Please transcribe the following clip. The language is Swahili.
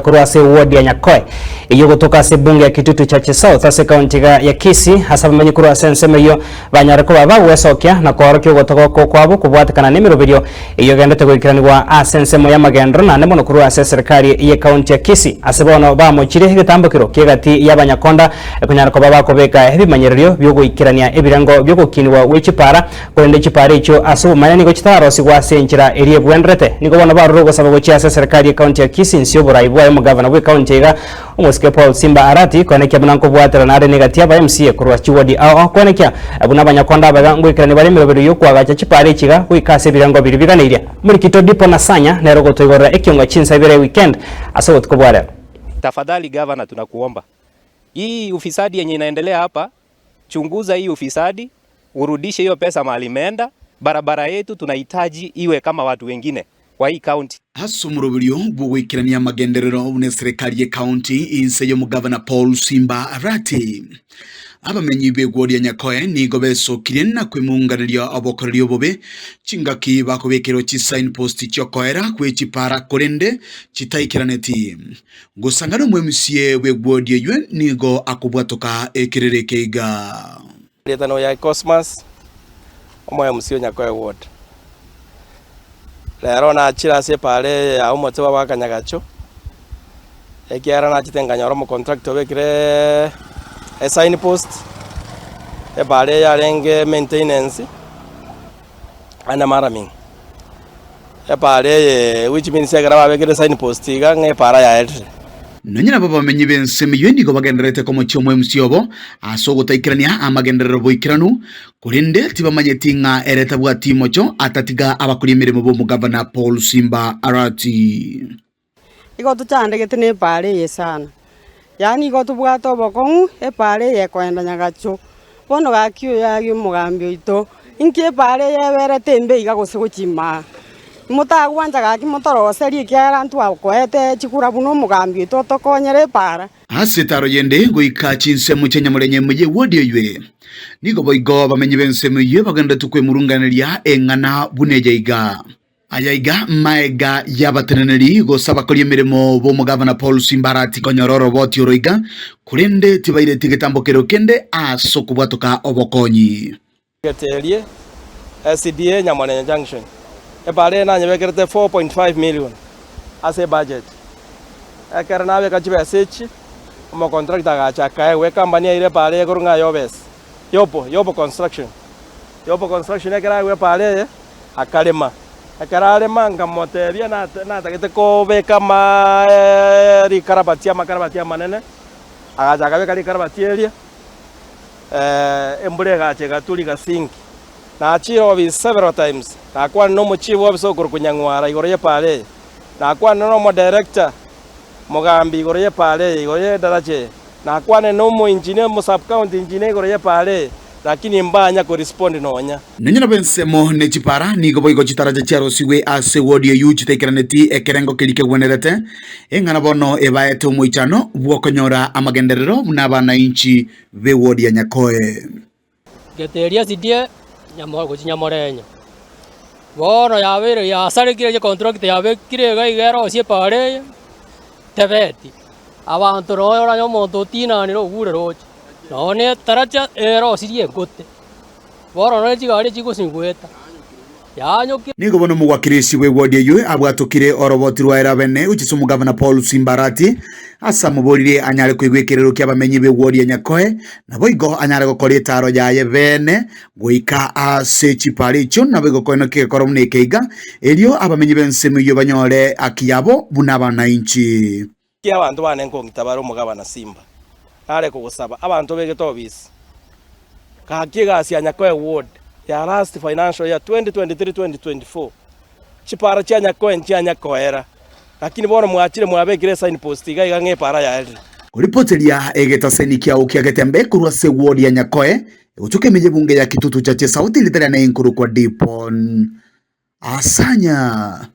Kurwase ward ya Nyakoe iyo kutoka se bunge ya Kitutu Chache South ase county ya Kisii hasa bamenye kurwase nseme iyo banyareko baba wesokya na korokyo gotoko kwabo kubwatikana nimiroberio iyo gendete gukiranirwa ase nsemo ya magendro na nemono kurwase serikali ya county ya Kisii ase bono bamochire gitambukiro kigati y'abanyakonda kunyareko baba kobeka ebimanyererio byo gukirania ebirango byo gukinwa wechipara kurende chipara icho ase umanyani gochitaro sigwase nchira erie bwendrete nigo bono barugo saba gochia ase serikali ya county ya Kisii nsio burayi mugavana we county ga umuske Paul Simba Arati konekia bunanko bwatera na negatia ba MCA kurwa chiwadi ao konekia abuna banyakonda baga ngwikirani bari mirobero yokwa gacha chipare chiga kwikase birango biribiganiria muri kito dipo na sanya na rogo toigora ekionga chinsa bere weekend aso tukubwara. Tafadhali governor, tunakuomba hii ufisadi yenye inaendelea hapa, chunguza hii ufisadi, urudishe hiyo pesa mahali imeenda. Barabara yetu tunahitaji iwe kama watu wengine wa hii county. Hasumurobirio bugwikirania magenderero une serikali ya county inse yo mugavana Paul Simba Arati abamenyi begwori ya Nyakoe nigo besokire na kwimunganiria abokorerio bobe chingaki bakobekero chi signpost cyokoera kwechipara korende chitaikiraneti gusangano mwemusie begwori ywe nigo akubwatoka ekirereke letano ya Cosmas omoya musio Nyakoe ward lero na chira se pale ya umuti wa Wakanyagacho ekiara na chitenganya ro mu contract obekire sign post e pale ya renge maintenance ana maraming e pale which means egara babekire sign post iga nge para ya etre nonyina baba menyi bensemi ywendi go bagenderete komo chomwe msiobo aso gutaikirania amagenderero boikiranu kurinde tibamanyeti nga ereta bwati mocho atatiga abakulimire mu mugavana Paul Simba Arati igo tuchandegete ne pare yesana yani igo tubwato bokongu e pare ye kwenda Nyagacho bono gakyo ya mugambi ito inke pare ye bere tembe iga gusiguchima mutagwanja gaki mutoroseri kyara ntu akwete chikura buno mugambi to tokonyere para asitaro yende goika chinse muchenya murenye muje wodi ywe nigo boigo bamenye bense muje baganda tukwe murunganiria engana bunejeiga ayaiga maega yabateneneri go sabakoliye mirimo bo mugavana Paul Simba Arati konyororo boti oroiga kurende tibaire tigetambokero kende asokubwatoka obokonyi getelie SDA Nyamonenya Junction epale na nyebekerete 4.5 million as a budget akarana be kachibe sechi mo contract agacha kae we company ile pale kurunga yobes yopo construction ekara we pale akalema akaralema ngamotebia na takete ko be kama ri karabatia manene agacha kabe kali karabatia ile embure gache gatuli gasinki na chiro bi several times na kwa no mo chiwo biso kurukunyangwara igoroye pale na kwa no mo director mugambi igoroye pale igoroye darache na kwa no mo engineer mo sub county engineer igoroye pale lakini mbanya ko respond nonya nanyina bensemo ne chipara nigo boigo chitaraje charo siwe ase wodi yu chitekeraneti ekerengo kelike gwenerete engana bono ebaete umuichano bwokonyora amagenderero n'abana inchi be wodi ya Nyakoe geteria sidie nyamoro kuchinyamorenya bono yabere yasarikire je contract yabekire gaigero cie pare tebeti abantu royora nyomonto tinaniro gure roche none taracha ero sirie gote bono no chigari chigusingweta yanyoki nigo bono mugwakirisi we wodi ywe abwatokire orobotirwa erabene uchiso mugavana Paul Simba Arati asa muborire anyare kwigwekerero kyabamenyi be wodi ya Nyakoe na boigo anyare gukora itaro yaye bene goika ase chipari cho na boigo koino kekoro munekeiga elio abamenyi bensemu yo banyore akiyabo bunabana inchi kia abantu banenko ngitabaro mugavana Simba nare kugusaba abantu begetobisi kakiga ase Nyakoe ward ya last financial year 2023-2024 chipara cha Nyakoe nchi Nyakoera lakini bono mwachire mwabekire sign post iga nge para ya elri kuripotelia egeta senikia ukiagetembe kurwa se wodi ya Nyakoe utuke meje bunge ya Kitutu Chache South litera na inkuru kwa Dipon Asanya.